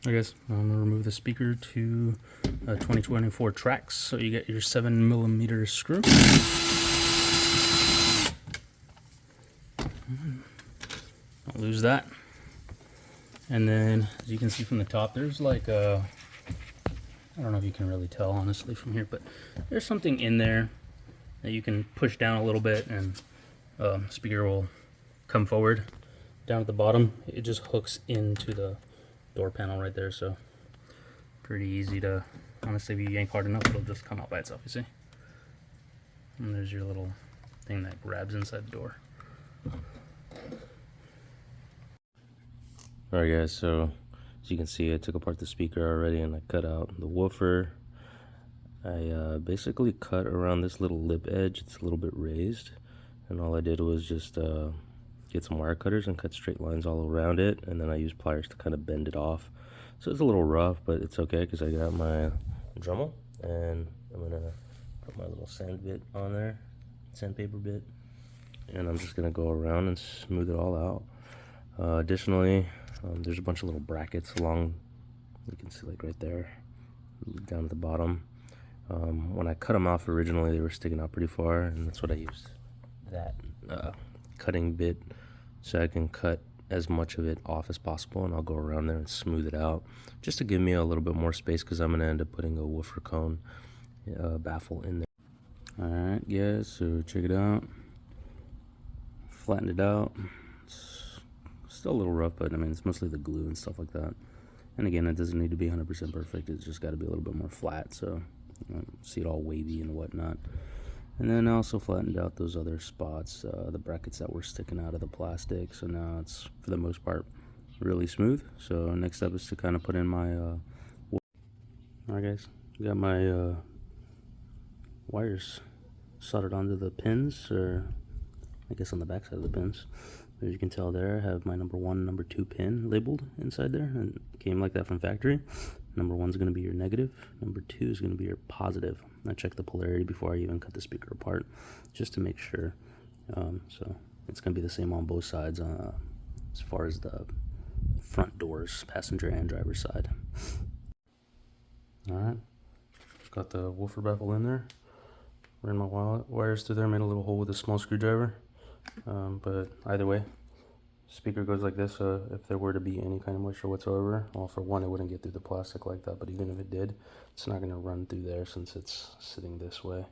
I guess I'm gonna remove the speaker to a 2024 Trax. So you get your 7mm screw. Don't lose that. And then, as you can see from the top, there's like a, I don't know if you can really tell honestly from here, but there's something in there that you can push down a little bit, and speaker will come forward. Down at the bottom, it just hooks into the door panel right there, so pretty easy to, honestly, if you yank hard enough, it'll just come out by itself, you see? And there's your little thing that grabs inside the door. Alright guys, so as you can see, I took apart the speaker already and I cut out the woofer. I basically cut around this little lip edge. It's a little bit raised, and all I did was just get some wire cutters and cut straight lines all around it, and then I used pliers to kind of bend it off. So it's a little rough, but it's okay because I got my Dremel, and I'm gonna put my little sand bit on there, sandpaper bit, and I'm just gonna go around and smooth it all out. Additionally, there's a bunch of little brackets along, you can see like right there, down at the bottom. When I cut them off originally, they were sticking out pretty far, and that's what I used, that cutting bit, so I can cut as much of it off as possible, and I'll go around there and smooth it out just to give me a little bit more space, because I'm going to end up putting a woofer cone baffle in there. Alright guys, so check it out. Flattened it out. It's still a little rough, but I mean, it's mostly the glue and stuff like that. And again, it doesn't need to be 100% perfect, it's just got to be a little bit more flat, so you know, see it all wavy and whatnot. And then I also flattened out those other spots, the brackets that were sticking out of the plastic. So now it's, for the most part, really smooth. So next step is to kind of put in my alright guys, got my wires soldered onto the pins, or I guess on the back side of the pins. As you can tell there, I have my number 1 and number 2 pin labeled inside there, and it came like that from factory. Number 1 is going to be your negative, number 2 is going to be your positive. I checked the polarity before I even cut the speaker apart, just to make sure. So it's going to be the same on both sides, as far as the front doors, passenger and driver side. Alright, got the woofer baffle in there. Ran my wires through there, made a little hole with a small screwdriver. But either way, speaker goes like this. If there were to be any kind of moisture whatsoever, well, for one, it wouldn't get through the plastic like that, but even if it did, it's not going to run through there since it's sitting this way.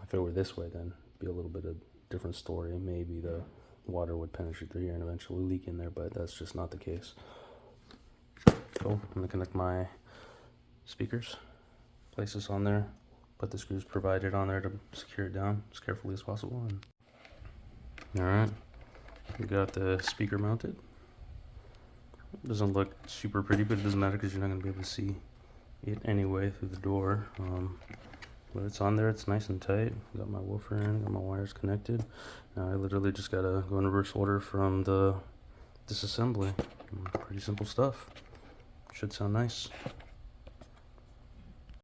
If it were this way, then it'd be a little bit of a different story. Maybe the water would penetrate through here and eventually leak in there, but that's just not the case. So I'm going to connect my speakers, place this on there, put the screws provided on there to secure it down as carefully as possible. And alright, we got the speaker mounted. It doesn't look super pretty, but it doesn't matter because you're not going to be able to see it anyway through the door. But it's on there, it's nice and tight. Got my woofer in, got my wires connected. Now I literally just got to go in reverse order from the disassembly. Pretty simple stuff. Should sound nice.